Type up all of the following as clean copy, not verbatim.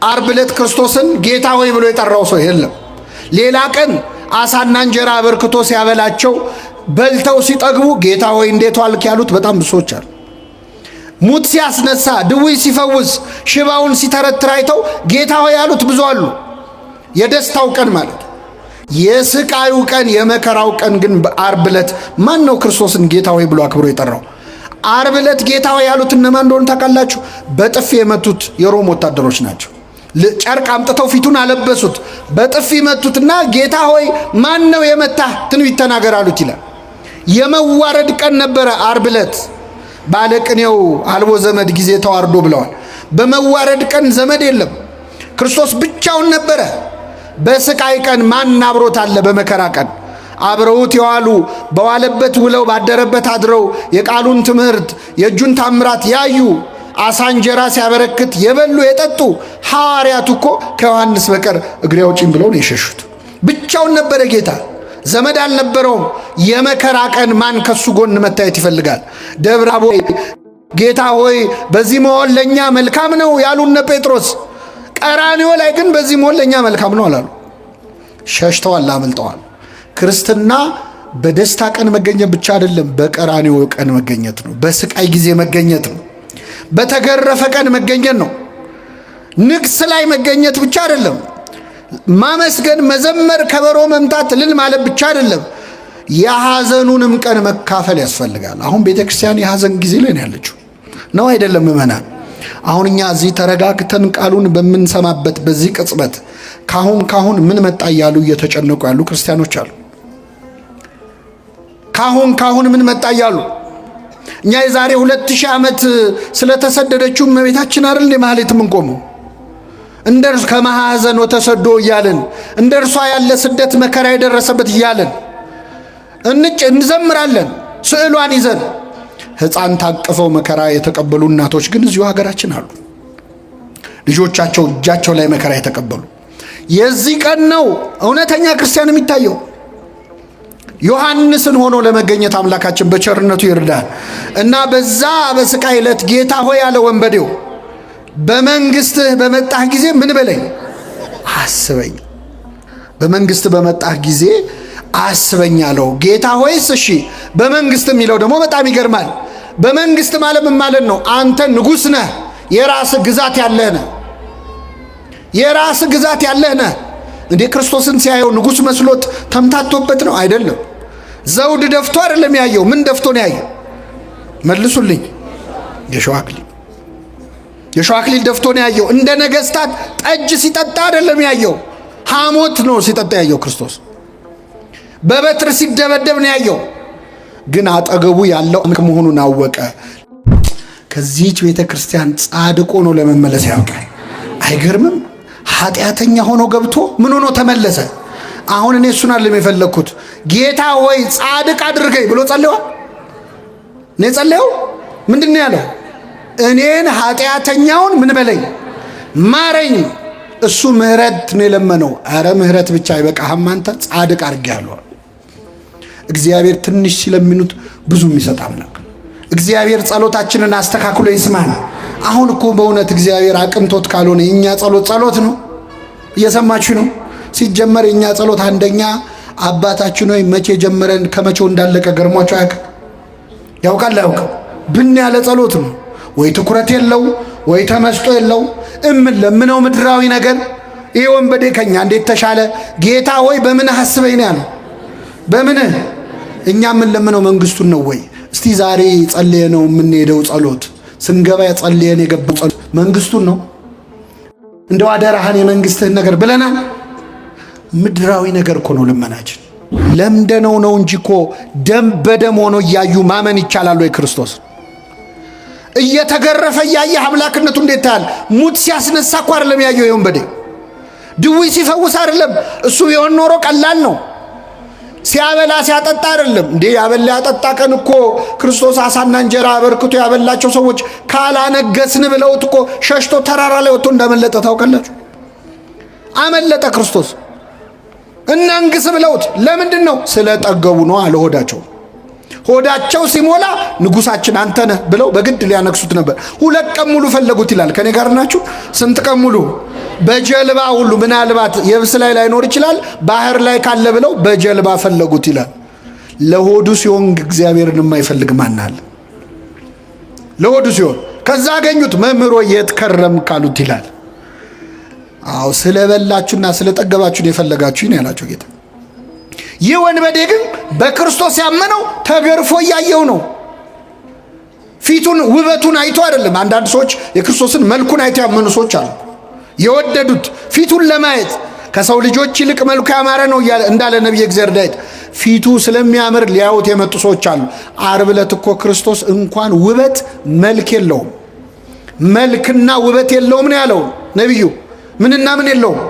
ዓርብ ዕለት ክርስቶስን ጌታ ሆይ ብሎ የጠራው ሰው የለም። ሌላ ቀን አሳና እንጀራ አበርክቶ ሲያበላቸው በልተው ሲጠግቡ ጌታ ሆይ እንዴት ዋልክ ያሉት በጣም ብዙዎች አሉ። ሙት ሲያስነሳ፣ ድውይ ሲፈውስ፣ ሽባውን ሲተረትር አይተው ጌታ ሆይ ያሉት ብዙ አሉ። የደስታው ቀን ማለት የስቃዩ ቀን የመከራው ቀን ግን ዓርብ ዕለት ማን ነው ክርስቶስን ጌታ ሆይ ብሎ አክብሮ የጠራው? ዓርብ ዕለት ጌታ ሆይ ያሉት እነማን እንደሆነ ታውቃላችሁ? በጥፊ የመቱት የሮም ወታደሮች ናቸው። ጨርቅ አምጥተው ፊቱን አለበሱት፣ በጥፊ መቱትና ጌታ ሆይ ማን ነው የመታህ? ትንቢት ተናገር አሉት ይላል። የመዋረድ ቀን ነበረ ዓርብ ዕለት። ባለቅኔው አልቦ ዘመድ ጊዜ ተዋርዶ ብለዋል። በመዋረድ ቀን ዘመድ የለም፣ ክርስቶስ ብቻውን ነበረ። በስቃይ ቀን ማን አብሮት አለ? በመከራ ቀን አብረውት የዋሉ በዋለበት ውለው ባደረበት አድረው የቃሉን ትምህርት የእጁን ታምራት ያዩ አሳ እንጀራ ሲያበረክት የበሉ የጠጡ ሐዋርያት እኮ ከዮሐንስ በቀር እግሬ አውጪኝ ብለው ነው የሸሹት። ብቻውን ነበረ ጌታ፣ ዘመድ አልነበረውም። የመከራ ቀን ማን ከሱ ጎን መታየት ይፈልጋል? ደብረ ታቦር ጌታ ሆይ በዚህ መሆን ለእኛ መልካም ነው ያሉነ ጴጥሮስ፣ ቀራንዮ ላይ ግን በዚህ መሆን ለእኛ መልካም ነው አላሉ። ሸሽተዋል፣ አመልጠዋል። ክርስትና በደስታ ቀን መገኘት ብቻ አይደለም፣ በቀራንዮ ቀን መገኘት ነው። በስቃይ ጊዜ መገኘት ነው። በተገረፈ ቀን መገኘት ነው። ንግስ ላይ መገኘት ብቻ አይደለም። ማመስገን፣ መዘመር፣ ከበሮ መምታት፣ እልል ማለት ብቻ አይደለም። የሐዘኑንም ቀን መካፈል ያስፈልጋል። አሁን ቤተክርስቲያን የሐዘን ጊዜ ላይ ነው ያለችው ነው አይደለም? ምእመናን አሁን እኛ እዚህ ተረጋግተን ቃሉን በምንሰማበት በዚህ ቅጽበት ካሁን ምን መጣ እያሉ እየተጨነቁ ያሉ ክርስቲያኖች አሉ። ካሁን ምን መጣ እያሉ እኛ የዛሬ 2000 ዓመት ስለተሰደደችው እመቤታችን አይደል ለማለት ምን ቆሙ እንደርሱ ከማሐዘን ወተሰዶ እያለን እንደርሷ ያለ ስደት መከራ የደረሰበት እያለን እንዘምራለን። ስዕሏን ይዘን ሕፃን ታቅፈው መከራ የተቀበሉ እናቶች ግን እዚሁ ሀገራችን አሉ። ልጆቻቸው እጃቸው ላይ መከራ የተቀበሉ። የዚህ ቀን ነው እውነተኛ ክርስቲያን የሚታየው። ዮሐንስን ሆኖ ለመገኘት አምላካችን በቸርነቱ ይርዳል እና በዛ በስቃይ ዕለት ጌታ ሆይ ያለ ወንበዴው በመንግስትህ በመጣህ ጊዜ ምን በለኝ አስበኝ። በመንግስት በመጣህ ጊዜ አስበኝ አለው። ጌታ ሆይስ እሺ በመንግስት የሚለው ደግሞ በጣም ይገርማል። በመንግስት ማለት ምን ማለት ነው? አንተ ንጉሥ ነህ፣ የራስ ግዛት ያለህ ነህ። የራስ ግዛት ያለህ ነህ። እንዴ ክርስቶስን ሲያየው ንጉሥ መስሎት ተምታቶበት ነው? አይደለም። ዘውድ ደፍቶ አይደለም ያየው። ምን ደፍቶ ነው ያየው? መልሱልኝ። የሸዋ አክሊል ደፍቶ ነው ያየው። እንደ ነገስታት ጠጅ ሲጠጣ አይደለም ያየው። ሐሞት ነው ሲጠጣ ያየው ክርስቶስ። በበትር ሲደበደብ ነው ያየው። ግን አጠገቡ ያለው መሆኑን አወቀ። ከዚህች ቤተ ክርስቲያን ጻድቆ ነው ለመመለስ ያውቃል። አይገርምም? ኃጢአተኛ ሆኖ ገብቶ ምን ሆኖ ተመለሰ። አሁን እኔ እሱን አይደለም የፈለኩት። ጌታ ሆይ ጻድቅ አድርገኝ ብሎ ጸልዮአል። እኔ ጸልየው ምንድነው ያለው? እኔን ኃጢአተኛውን ምን በለኝ ማረኝ። እሱ ምህረት ነው የለመነው። አረ ምህረት ብቻ አይበቃህም አንተ ጻድቅ አድርጌሃለሁ። እግዚአብሔር ትንሽ ሲለምኑት ብዙ የሚሰጥ አምላክ። እግዚአብሔር ጸሎታችንን አስተካክሎ ይስማን። አሁን እኮ በእውነት እግዚአብሔር አቅንቶት ካልሆነ የኛ ጸሎት ነው። እየሰማችሁ ነው? ሲጀመር የኛ ጸሎት አንደኛ አባታችን ሆይ መቼ ጀመረን ከመቼው እንዳለቀ ገርሟቸው ያውቃል? ብን ያለ ጸሎት ነው። ወይ ትኩረት የለው ወይ ተመስጦ የለው። ለምነው ምድራዊ ነገር። ይሄ ወንበዴ ከኛ እንዴት ተሻለ? ጌታ ሆይ በምን አስበኝ ነው ያለው። በምን እኛ ምን ለምነው መንግስቱን ነው ወይ? እስቲ ዛሬ ጸልየነው የምንሄደው ጸሎት ስንገባ ጸልየን የገባው ጸሎት መንግስቱን ነው? እንደው አደራህን የመንግስትህን ነገር ብለናል። ምድራዊ ነገር እኮ ነው ልመናችን። ለምደነው ነው እንጂ እኮ ደም በደም ሆኖ እያዩ ማመን ይቻላል ወይ? ክርስቶስ እየተገረፈ እያየህ አምላክነቱ እንዴት ታያል? ሙት ሲያስነሳ እኮ አይደለም ያየው ወንበዴ። ድውይ ሲፈውስ አይደለም። እሱ ቢሆን ኖሮ ቀላል ነው። ሲያበላ ሲያጠጣ አይደለም እንዴ? ያበላ ያጠጣ ቀን እኮ ክርስቶስ አሳና እንጀራ አበርክቶ ያበላቸው ሰዎች ካላነገስን ብለውት እኮ ሸሽቶ ተራራ ላይ ወጥቶ እንዳመለጠ ታውቃላችሁ። አመለጠ ክርስቶስ። እናንግስ ብለውት ለምንድን ነው? ስለጠገቡ ነው አለ ሆዳቸው። ሆዳቸው ሲሞላ ንጉሳችን አንተ ነህ ብለው በግድ ሊያነክሱት ነበር። 2 ቀን ሙሉ ፈለጉት ይላል። ከኔ ጋር ናችሁ? ስንት ቀን ሙሉ? በጀልባ ሁሉ ምናልባት የብስ ላይ ላይኖር ይችላል፣ ባህር ላይ ካለ ብለው በጀልባ ፈለጉት ይላል። ለሆዱ ሲሆን እግዚአብሔርን የማይፈልግ ማን አለ? ለሆዱ ሲሆን ከዛ አገኙት። መምህሮ የት ከረም ካሉት ይላል። አዎ ስለበላችሁና ስለጠገባችሁን የፈለጋችሁኝ ያላቸው ጌታ። ይህ ወንበዴ ግን በክርስቶስ ያመነው ተገርፎ እያየው ነው። ፊቱን ውበቱን አይቶ አይደለም። አንዳንድ ሰዎች የክርስቶስን መልኩን አይቶ ያመኑ ሰዎች አሉ። የወደዱት ፊቱን ለማየት ከሰው ልጆች ይልቅ መልኩ ያማረ ነው እንዳለ ነቢየ እግዚአብሔር ዳዊት ፊቱ ስለሚያምር ሊያዩት የመጡ ሰዎች አሉ። ዓርብ ዕለት እኮ ክርስቶስ እንኳን ውበት መልክ የለውም፣ መልክና ውበት የለውም ነው ያለው ነቢዩ። ምንና ምን የለውም?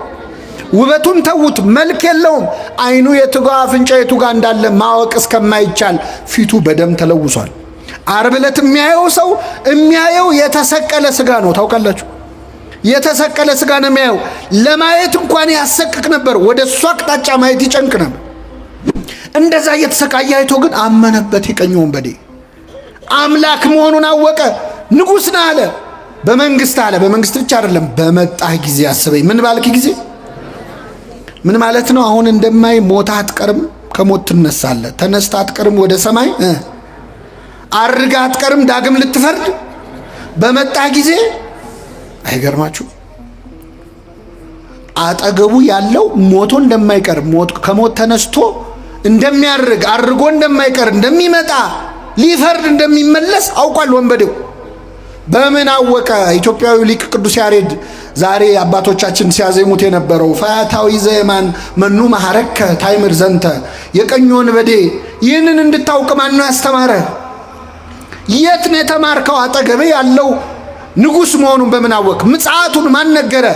ውበቱን ተዉት፣ መልክ የለውም። አይኑ የቱጋ አፍንጫ የቱጋ እንዳለ ማወቅ እስከማይቻል ፊቱ በደም ተለውሷል። ዓርብ ዕለት የሚያየው ሰው የሚያየው የተሰቀለ ስጋ ነው። ታውቃላችሁ፣ የተሰቀለ ስጋ ነው የሚያየው። ለማየት እንኳን ያሰቅቅ ነበር። ወደ እሱ አቅጣጫ ማየት ይጨንቅ ነበር። እንደዛ እየተሰቃየ አይቶ ግን አመነበት። የቀኝ ወንበዴ አምላክ መሆኑን አወቀ። ንጉሥ ነህ አለ። በመንግስት አለ። በመንግስት ብቻ አይደለም፣ በመጣህ ጊዜ አስበኝ። ምን ባልክ ጊዜ ምን ማለት ነው? አሁን እንደማይ ሞታ አትቀርም፣ ከሞት ትነሳለህ። ተነስታ አትቀርም፣ ወደ ሰማይ አርጋ አትቀርም፣ ዳግም ልትፈርድ በመጣህ ጊዜ። አይገርማችሁ? አጠገቡ ያለው ሞቶ እንደማይቀር ከሞት ተነስቶ እንደሚያርግ አርጎ እንደማይቀር እንደሚመጣ ሊፈርድ እንደሚመለስ አውቋል ወንበዴው። በምን አወቀ? ኢትዮጵያዊ ሊቅ ቅዱስ ያሬድ ዛሬ አባቶቻችን ሲያዜሙት የነበረው ፈያታዊ ዘየማን መኑ መሐረከ ታይምር ዘንተ፣ የቀኝ ወንበዴ ይህንን እንድታውቅ ማን ነው ያስተማረ? የት ነው የተማርከው? አጠገቤ ያለው ንጉሥ መሆኑን በምን አወቅ? ምጽአቱን ማን ነገረ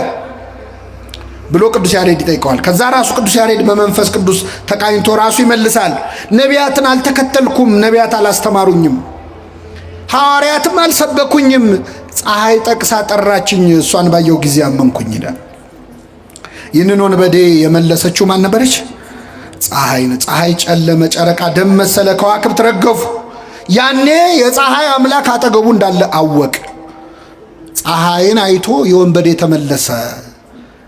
ብሎ ቅዱስ ያሬድ ይጠይቀዋል። ከዛ ራሱ ቅዱስ ያሬድ በመንፈስ ቅዱስ ተቃኝቶ ራሱ ይመልሳል። ነቢያትን አልተከተልኩም፣ ነቢያት አላስተማሩኝም፣ ሐዋርያትም አልሰበኩኝም፣ ፀሐይ ጠቅሳ ጠራችኝ፣ እሷን ባየው ጊዜ አመንኩኝ ይላል። ይህንን ወንበዴ የመለሰችው ማን ነበረች? ፀሐይ። ፀሐይ ጨለመ፣ ጨረቃ ደም መሰለ፣ ከዋክብት ረገፉ። ያኔ የፀሐይ አምላክ አጠገቡ እንዳለ አወቅ። ፀሐይን አይቶ የወንበዴ ተመለሰ።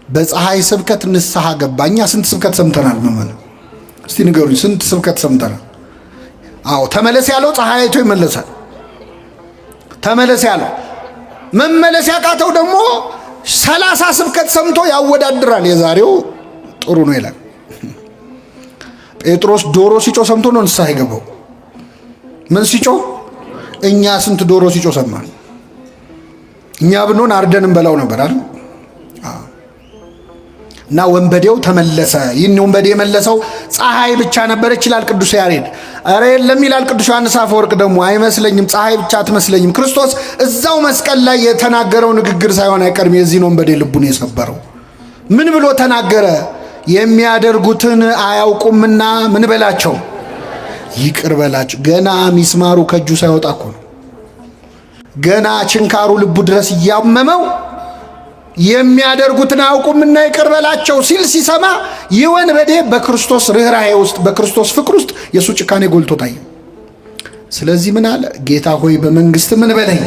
በፀሐይ ስብከት ንስሐ ገባ። እኛ ስንት ስብከት ሰምተናል? ምን እስቲ ንገሩኝ፣ ስንት ስብከት ሰምተናል? አዎ ተመለስ ያለው ፀሐይ አይቶ ይመለሳል። ተመለስ ያለው መመለስ ያቃተው ደግሞ 30 ስብከት ሰምቶ ያወዳድራል። የዛሬው ጥሩ ነው ይላል። ጴጥሮስ ዶሮ ሲጮ ሰምቶ ነው ንስሐ የገባው። ምን ሲጮ? እኛ ስንት ዶሮ ሲጮ ሰማን? እኛ ብንሆን አርደን እንበላው ነበር አይደል? እና ወንበዴው ተመለሰ። ይህን ወንበዴ የመለሰው ፀሐይ ብቻ ነበረች ይላል ቅዱስ ያሬድ። ኧረ የለም ይላል ቅዱስ ዮሐንስ አፈወርቅ ደግሞ አይመስለኝም፣ ፀሐይ ብቻ አትመስለኝም። ክርስቶስ እዛው መስቀል ላይ የተናገረው ንግግር ሳይሆን አይቀርም የዚህን ወንበዴ ልቡን የሰበረው። ምን ብሎ ተናገረ? የሚያደርጉትን አያውቁምና ምን በላቸው፣ ይቅር በላቸው። ገና ሚስማሩ ከእጁ ሳይወጣ እኮ ነው። ገና ችንካሩ ልቡ ድረስ እያመመው የሚያደርጉትን አያውቁምና ይቅር በላቸው ሲል ሲሰማ ይህ ወንበዴ በክርስቶስ ርኅራኄ ውስጥ በክርስቶስ ፍቅር ውስጥ የእሱ ጭካኔ ጎልቶ ታየ። ስለዚህ ምን አለ? ጌታ ሆይ በመንግስት ምን በለኝ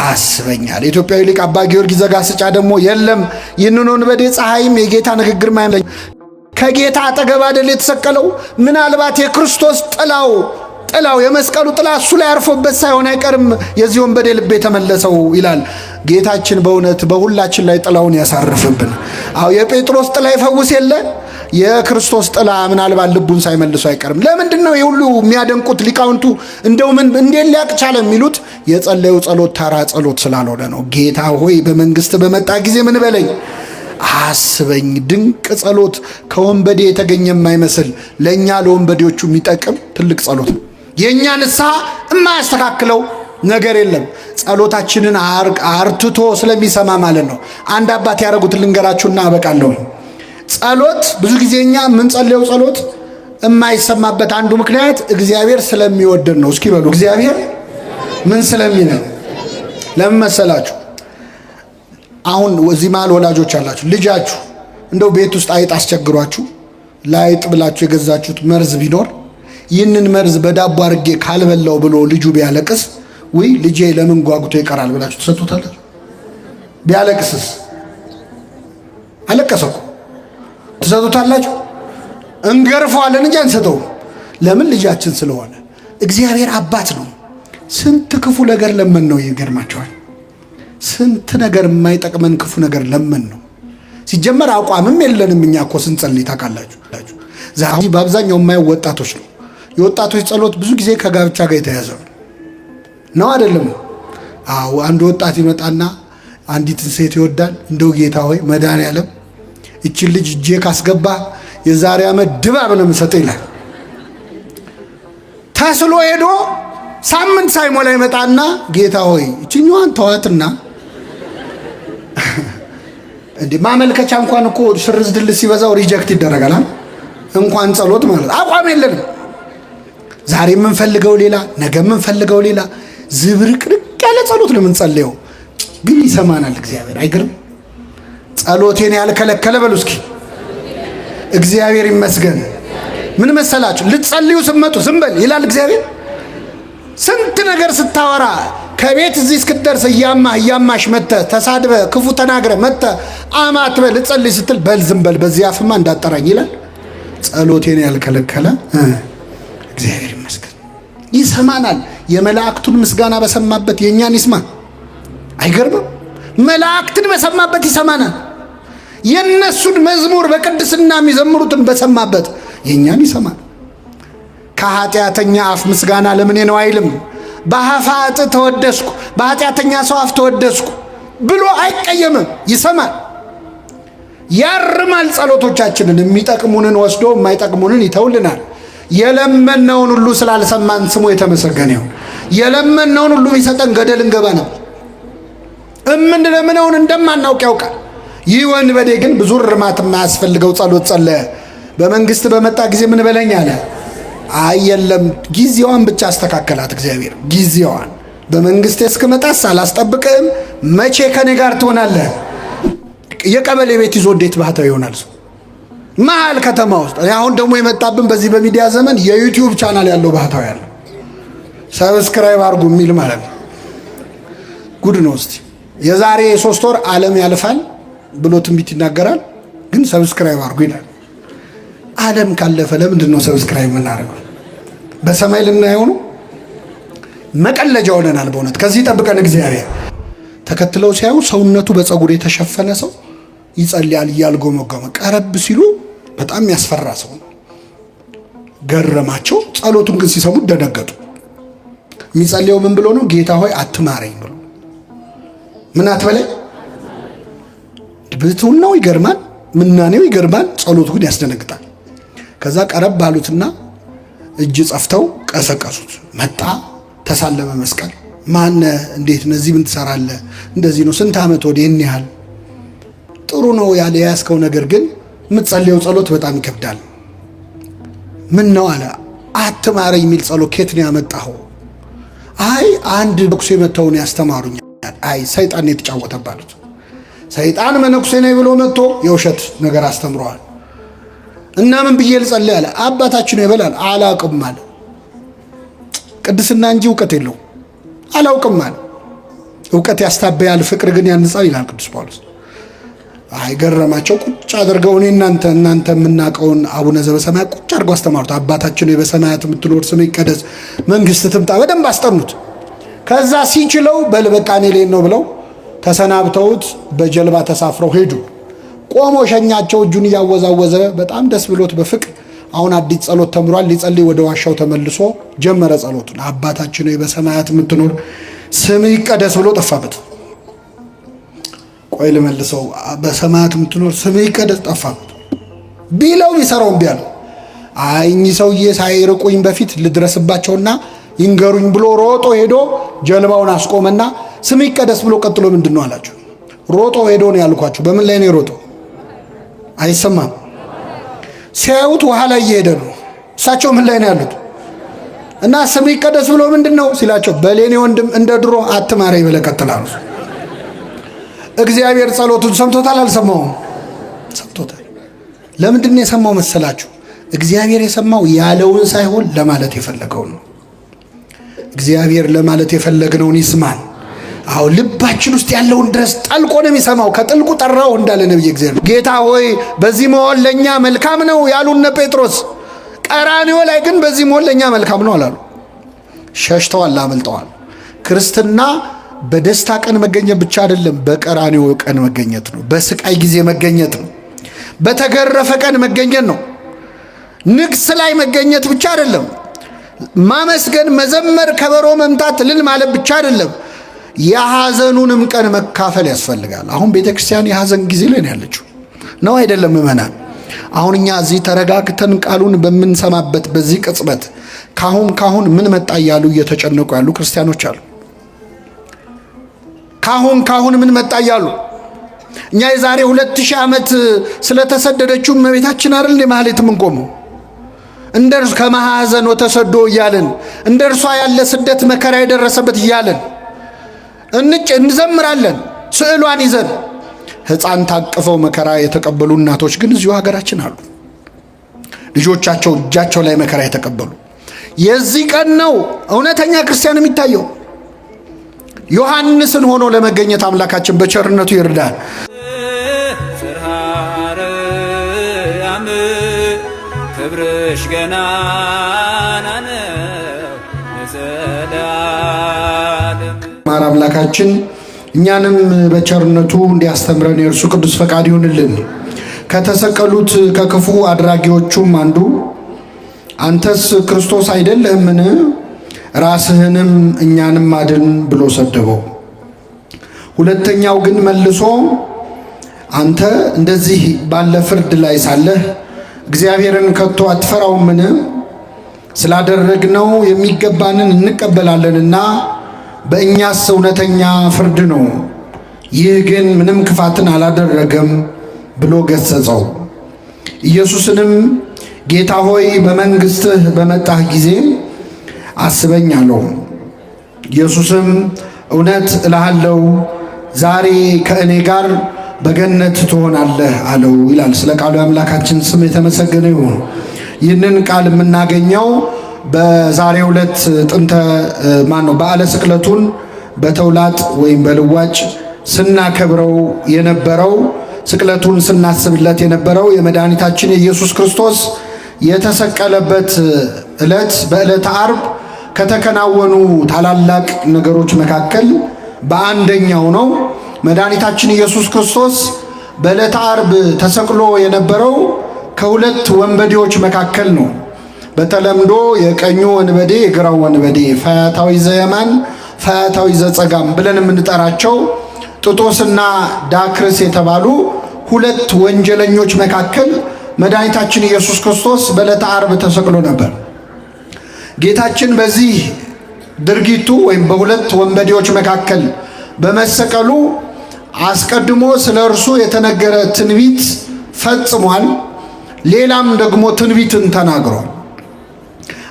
አስበኛል። የኢትዮጵያዊ ሊቅ አባ ጊዮርጊስ ዘጋስጫ ደግሞ የለም ይህንን ወንበዴ ፀሐይም የጌታ ንግግር ማይመለኝ ከጌታ አጠገብ አይደል የተሰቀለው? ምናልባት የክርስቶስ ጥላው የመስቀሉ ጥላ እሱ ላይ አርፎበት ሳይሆን አይቀርም የዚህ ወንበዴ ልብ የተመለሰው ይላል። ጌታችን በእውነት በሁላችን ላይ ጥላውን ያሳርፍብን። አዎ የጴጥሮስ ጥላ ይፈውስ የለ የክርስቶስ ጥላ ምናልባት ልቡን ሳይመልሱ አይቀርም። ለምንድን ነው የሁሉ የሚያደንቁት ሊቃውንቱ? እንደው ምን እንዴት ሊያቅ ቻለ የሚሉት የጸለዩ ጸሎት ተራ ጸሎት ስላልሆነ ነው። ጌታ ሆይ በመንግስት በመጣ ጊዜ ምን በለኝ አስበኝ። ድንቅ ጸሎት ከወንበዴ የተገኘ የማይመስል ለእኛ ለወንበዴዎቹ የሚጠቅም ትልቅ ጸሎት ነው። የእኛ ንስሐ የማያስተካክለው ነገር የለም። ጸሎታችንን አርትቶ ስለሚሰማ ማለት ነው። አንድ አባት ያደረጉትን ልንገራችሁና አበቃለሁ። ጸሎት ብዙ ጊዜ እኛ የምንጸልየው ጸሎት የማይሰማበት አንዱ ምክንያት እግዚአብሔር ስለሚወደን ነው። እስኪ በሉ እግዚአብሔር ምን ስለሚለን። ለምን መሰላችሁ? አሁን እዚህ መሃል ወላጆች አላችሁ። ልጃችሁ እንደው ቤት ውስጥ አይጥ አስቸግሯችሁ ላይጥ ብላችሁ የገዛችሁት መርዝ ቢኖር ይህንን መርዝ በዳቦ አድርጌ ካልበላው ብሎ ልጁ ቢያለቅስ ወይ ልጄ ለምን ጓጉቶ ይቀራል ብላችሁ ትሰጡታላችሁ? ቢያለቅስስ አለቀሰ እኮ። ትሰጡታላችሁ? እንገርፈዋለን እንጂ አንሰጠውም። ለምን? ልጃችን ስለሆነ። እግዚአብሔር አባት ነው። ስንት ክፉ ነገር ለመን ነው። ይገርማቸዋል። ስንት ነገር የማይጠቅመን ክፉ ነገር ለመን ነው። ሲጀመር አቋምም የለንም እኛ እኮ ስንጸልይ ታውቃላችሁ። ዛሬ በአብዛኛው የማየው ወጣቶች ነው። የወጣቶች ጸሎት ብዙ ጊዜ ከጋብቻ ጋር የተያዘ ነው አይደለም? አዎ። አንድ ወጣት ይመጣና አንዲትን ሴት ይወዳል። እንደው ጌታ ሆይ መድኃኒዓለም እችን ልጅ እጄ ካስገባ የዛሬ ዓመት ድባብ ነው የምሰጠው ይላል። ተስሎ ሄዶ ሳምንት ሳይሞላ ይመጣና ጌታ ሆይ እችኛዋን ተዋትና እንዴ ማመልከቻ እንኳን እኮ ሽርዝ ድልስ ሲበዛው ሪጀክት ይደረጋል። እንኳን ጸሎት ማለት አቋም የለንም። ዛሬ የምንፈልገው ሌላ፣ ነገ የምንፈልገው ሌላ፣ ዝብርቅርቅ ያለ ጸሎት ነው የምንጸልየው። ግን ይሰማናል እግዚአብሔር። አይገርም? ጸሎቴን ያልከለከለ በሉ እስኪ እግዚአብሔር ይመስገን። ምን መሰላችሁ? ልትጸልዩ ስትመጡ ዝም በል ይላል እግዚአብሔር። ስንት ነገር ስታወራ ከቤት እዚህ እስክትደርስ እያማሽ መጥተህ ተሳድበ ክፉ ተናግረ መጥተህ አማትበ ልጸልይ ስትል በል ዝም በል በዚህ አፍማ እንዳጠራኝ ይላል። ጸሎቴን ያልከለከለ እግዚአብሔር ይመስገን። ይሰማናል። የመላእክቱን ምስጋና በሰማበት የእኛን ይስማ። አይገርምም? መላእክትን በሰማበት ይሰማናል። የነሱን መዝሙር በቅድስና የሚዘምሩትን በሰማበት የእኛን ይሰማል። ከኃጢአተኛ አፍ ምስጋና ለምኔ ነው አይልም። በኃጢአት ተወደስኩ፣ በኃጢአተኛ ሰው አፍ ተወደስኩ ብሎ አይቀየምም። ይሰማል፣ ያርማል። ጸሎቶቻችንን የሚጠቅሙንን ወስዶ የማይጠቅሙንን ይተውልናል። የለመነውን ሁሉ ስላልሰማን ስሙ የተመሰገነ ይሁን። የለመነውን ሁሉ ቢሰጠን ገደል እንገባ ነበር። እምንለምነውን እንደማናውቅ ያውቃል። ይህ ወንበዴ ግን ብዙ እርማት የማያስፈልገው ጸሎት ጸለየ። በመንግስት በመጣ ጊዜ ምን በለኝ አለ። አይ የለም ጊዜዋን ብቻ አስተካከላት እግዚአብሔር። ጊዜዋን በመንግስት እስክመጣስ አላስጠብቅም። መቼ ከኔ ጋር ትሆናለህ? የቀበሌ ቤት ይዞ እንዴት ባህታዊ ይሆናል ሰው መሀል ከተማ ውስጥ? አሁን ደግሞ የመጣብን በዚህ በሚዲያ ዘመን የዩቲዩብ ቻናል ያለው ባህታዊ ያለ ሰብስክራይብ አድርጉ የሚል ማለት ነው። ጉድ ነው። እስቲ የዛሬ 3 ወር ዓለም ያልፋል ብሎ ትንቢት ይናገራል፣ ግን ሰብስክራይብ አድርጉ ይላል። ዓለም ካለፈ ለምንድን ነው ሰብስክራይብ የምናደርገው? በሰማይ ልናየው ነው? መቀለጃ ሆነናል በእውነት። ከዚህ ጠብቀን እግዚአብሔር። ተከትለው ሲያዩ ሰውነቱ በፀጉር የተሸፈነ ሰው ይጸልያል እያልጎመጎመ። ቀረብ ሲሉ በጣም ያስፈራ ሰው ነው። ገረማቸው። ጸሎቱን ግን ሲሰሙ ደነገጡ። የሚጸልየው ምን ብሎ ነው? ጌታ ሆይ አትማረኝ ብሎ። ምን አትበለኝ? ብትውናው ይገርማል፣ ምናኔው ይገርማል፣ ጸሎቱ ግን ያስደነግጣል። ከዛ ቀረብ ባሉትና እጅ ጸፍተው ቀሰቀሱት። መጣ፣ ተሳለመ መስቀል። ማነ? እንዴት ነዚህ? ምን ትሰራለህ? እንደዚህ ነው። ስንት ዓመት ወዲህ? ይህን ያህል። ጥሩ ነው ያለ የያዝከው ነገር ግን የምትጸልየው ጸሎት በጣም ይከብዳል። ምን ነው አለ። አትማረኝ የሚል ጸሎት ከየት ነው ያመጣኸው? አይ አንድ መነኩሴ መተውን ያስተማሩኛል። አይ ሰይጣን የተጫወተባሉት። ሰይጣን መነኩሴ ነኝ ብሎ መጥቶ የውሸት ነገር አስተምረዋል። እና ምን ብዬ ልጸልይ አለ። አባታችን ነው ይበላል። አላውቅም አለ። ቅድስና እንጂ እውቀት የለው። አላውቅም አለ። እውቀት ያስታበያል፣ ፍቅር ግን ያንጻል ይላል ቅዱስ ጳውሎስ። አይ ገረማቸው። ቁጭ አድርገው እኔ እናንተ የምናውቀውን አቡነ ዘበሰማያት ቁጭ አድርገው አስተማሩት። አባታችን ነው በሰማያት የምትኖር ስምህ ይቀደስ፣ መንግስት ትምጣ። በደንብ አስጠኑት። ከዛ ሲችለው በል በቃ እኔ ልሄድ ነው ብለው ተሰናብተውት በጀልባ ተሳፍረው ሄዱ። ቆሞ ሸኛቸው፣ እጁን እያወዛወዘ በጣም ደስ ብሎት በፍቅር። አሁን አዲስ ጸሎት ተምሯል። ሊጸልይ ወደ ዋሻው ተመልሶ ጀመረ ጸሎቱን። አባታችን ሆይ በሰማያት የምትኖር ስምህ ይቀደስ ብሎ ጠፋበት። ቆይ ልመልሰው። በሰማያት የምትኖር ስምህ ይቀደስ ጠፋበት። ቢለው ቢሰራው እምቢ አለው። አይ እኚህ ሰውዬ ሳይርቁኝ በፊት ልድረስባቸውና ይንገሩኝ ብሎ ሮጦ ሄዶ ጀልባውን አስቆመና ስምህ ይቀደስ ብሎ ቀጥሎ ምንድን ነው አላቸው። ሮጦ ሄዶ ነው ያልኳቸው። በምን ላይ ነው የሮጠው? አይሰማም። ሲያዩት ውሃ ላይ እየሄደ ነው። እሳቸው ምን ላይ ነው ያሉት? እና ስምህ ይቀደስ ብሎ ምንድን ነው ሲላቸው፣ በሌኔ ወንድም እንደ ድሮ አትማረኝ ብለህ ቀጥል አሉ። እግዚአብሔር ጸሎቱን ሰምቶታል አልሰማውም? ሰምቶታል። ለምንድን ነው የሰማው መሰላችሁ? እግዚአብሔር የሰማው ያለውን ሳይሆን ለማለት የፈለገውን ነው። እግዚአብሔር ለማለት የፈለግነውን ይስማል። አዎ ልባችን ውስጥ ያለውን ድረስ ጠልቆ ነው የሚሰማው። ከጥልቁ ጠራው እንዳለ ነብይ እግዚአብሔር። ጌታ ሆይ በዚህ መሆን ለኛ መልካም ነው ያሉነ ጴጥሮስ፣ ቀራንዮ ላይ ግን በዚህ መሆን ለኛ መልካም ነው አላሉ። ሸሽተዋል፣ አመልጠዋል። ክርስትና በደስታ ቀን መገኘት ብቻ አይደለም፣ በቀራንዮ ቀን መገኘት ነው። በስቃይ ጊዜ መገኘት ነው። በተገረፈ ቀን መገኘት ነው። ንግስ ላይ መገኘት ብቻ አይደለም። ማመስገን፣ መዘመር፣ ከበሮ መምታት፣ እልል ማለት ብቻ አይደለም። የሐዘኑንም ቀን መካፈል ያስፈልጋል። አሁን ቤተክርስቲያን የሐዘን ጊዜ ላይ ነው ያለችው ነው አይደለም? ምእመናን አሁን እኛ እዚህ ተረጋግተን ቃሉን በምንሰማበት በዚህ ቅጽበት ካሁን ምን መጣ እያሉ እየተጨነቁ ያሉ ክርስቲያኖች አሉ። ካሁን ምን መጣ እያሉ እኛ የዛሬ 2000 ዓመት ስለተሰደደችው እመቤታችን አይደል እንደ ማህሌት የምንቆመው? እንደርሱ ከማሐዘን ወተሰዶ እያለን እንደርሷ ያለ ስደት መከራ የደረሰበት እያለን እንዘምራለን። ስዕሏን ይዘን ሕፃን ታቅፈው መከራ የተቀበሉ እናቶች ግን እዚሁ ሀገራችን አሉ። ልጆቻቸው እጃቸው ላይ መከራ የተቀበሉ። የዚህ ቀን ነው እውነተኛ ክርስቲያን የሚታየው። ዮሐንስን ሆኖ ለመገኘት አምላካችን በቸርነቱ ይርዳል። ክብርሽ ገናና ነው ለዘላለም። ማር አምላካችን እኛንም በቸርነቱ እንዲያስተምረን የእርሱ ቅዱስ ፈቃድ ይሁንልን። ከተሰቀሉት ከክፉ አድራጊዎቹም አንዱ አንተስ ክርስቶስ አይደለህምን? ራስህንም እኛንም አድን ብሎ ሰደበው። ሁለተኛው ግን መልሶ አንተ እንደዚህ ባለ ፍርድ ላይ ሳለህ እግዚአብሔርን ከቶ አትፈራውምን? ስላደረግነው የሚገባንን እንቀበላለንና በእኛስ እውነተኛ ፍርድ ነው። ይህ ግን ምንም ክፋትን አላደረገም ብሎ ገሰጸው። ኢየሱስንም ጌታ ሆይ በመንግሥትህ በመጣህ ጊዜ አስበኝ አለው። ኢየሱስም እውነት እልሃለሁ ዛሬ ከእኔ ጋር በገነት ትሆናለህ አለው ይላል። ስለ ቃሉ የአምላካችን ስም የተመሰገነ ይሁን። ይህንን ቃል የምናገኘው በዛሬው ዕለት በዓለ ስቅለቱን በተውላጥ ወይም በልዋጭ ስናከብረው የነበረው ስቅለቱን ስናስብለት የነበረው የመድኃኒታችን የኢየሱስ ክርስቶስ የተሰቀለበት ዕለት በዕለተ ዓርብ ከተከናወኑ ታላላቅ ነገሮች መካከል በአንደኛው ነው። መድኃኒታችን ኢየሱስ ክርስቶስ በዕለተ ዓርብ ተሰቅሎ የነበረው ከሁለት ወንበዴዎች መካከል ነው። በተለምዶ የቀኙ ወንበዴ የግራው ወንበዴ ፈያታዊ ዘየማን ፈያታዊ ዘጸጋም ብለን የምንጠራቸው ጥጦስና ዳክርስ የተባሉ ሁለት ወንጀለኞች መካከል መድኃኒታችን ኢየሱስ ክርስቶስ በዕለተ ዓርብ ተሰቅሎ ነበር። ጌታችን በዚህ ድርጊቱ ወይም በሁለት ወንበዴዎች መካከል በመሰቀሉ አስቀድሞ ስለ እርሱ የተነገረ ትንቢት ፈጽሟል። ሌላም ደግሞ ትንቢትን ተናግሯል።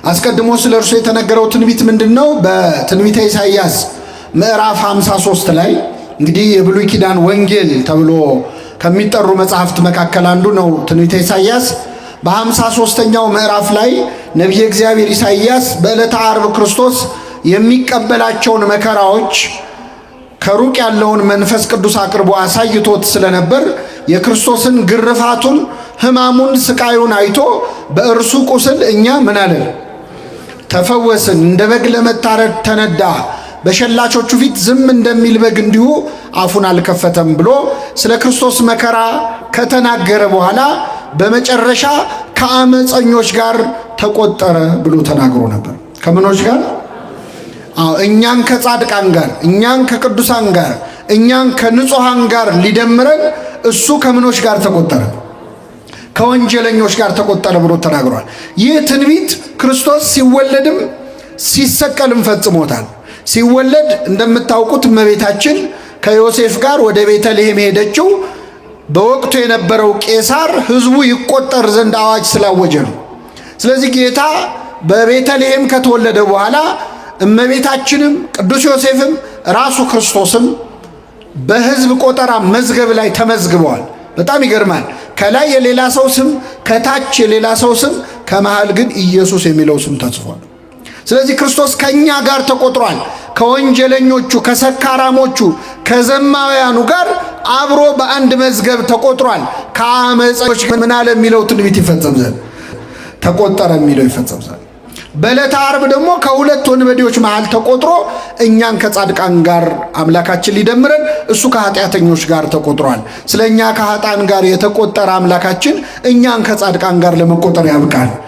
አስቀድሞ ስለ እርሱ የተነገረው ትንቢት ምንድነው? በትንቢተ ኢሳይያስ ምዕራፍ 53 ላይ እንግዲህ የብሉይ ኪዳን ወንጌል ተብሎ ከሚጠሩ መጽሐፍት መካከል አንዱ ነው ትንቢተ ኢሳይያስ። በ53ኛው ምዕራፍ ላይ ነቢየ እግዚአብሔር ኢሳይያስ በዕለተ ዓርብ ክርስቶስ የሚቀበላቸውን መከራዎች ከሩቅ ያለውን መንፈስ ቅዱስ አቅርቦ አሳይቶት ስለነበር የክርስቶስን ግርፋቱን፣ ሕማሙን፣ ስቃዩን አይቶ በእርሱ ቁስል እኛ ምን አለን? ተፈወስን። እንደ በግ ለመታረድ ተነዳ፣ በሸላቾቹ ፊት ዝም እንደሚል በግ እንዲሁ አፉን አልከፈተም ብሎ ስለ ክርስቶስ መከራ ከተናገረ በኋላ በመጨረሻ ከአመፀኞች ጋር ተቆጠረ ብሎ ተናግሮ ነበር። ከምኖች ጋር? እኛን ከጻድቃን ጋር፣ እኛን ከቅዱሳን ጋር፣ እኛን ከንጹሃን ጋር ሊደምረን እሱ ከምኖች ጋር ተቆጠረ? ከወንጀለኞች ጋር ተቆጠረ ብሎ ተናግሯል። ይህ ትንቢት ክርስቶስ ሲወለድም ሲሰቀልም ፈጽሞታል። ሲወለድ እንደምታውቁት እመቤታችን ከዮሴፍ ጋር ወደ ቤተልሔም ሄደችው በወቅቱ የነበረው ቄሳር ሕዝቡ ይቆጠር ዘንድ አዋጅ ስላወጀ ነው። ስለዚህ ጌታ በቤተልሔም ከተወለደ በኋላ እመቤታችንም ቅዱስ ዮሴፍም ራሱ ክርስቶስም በሕዝብ ቆጠራ መዝገብ ላይ ተመዝግበዋል። በጣም ይገርማል። ከላይ የሌላ ሰው ስም፣ ከታች የሌላ ሰው ስም፣ ከመሃል ግን ኢየሱስ የሚለው ስም ተጽፏል። ስለዚህ ክርስቶስ ከኛ ጋር ተቆጥሯል። ከወንጀለኞቹ፣ ከሰካራሞቹ፣ ከዘማውያኑ ጋር አብሮ በአንድ መዝገብ ተቆጥሯል። ከአመፀኞች ምን አለ የሚለው ትንቢት ይፈጸም ዘንድ ተቆጠረ የሚለው ይፈጸም ዘንድ በዕለተ ዓርብ ደግሞ ከሁለት ወንበዴዎች መሃል ተቆጥሮ እኛን ከጻድቃን ጋር አምላካችን ሊደምረን እሱ ከኃጢአተኞች ጋር ተቆጥሯል። ስለኛ ከኃጥአን ጋር የተቆጠረ አምላካችን እኛን ከጻድቃን ጋር ለመቆጠር ያብቃል።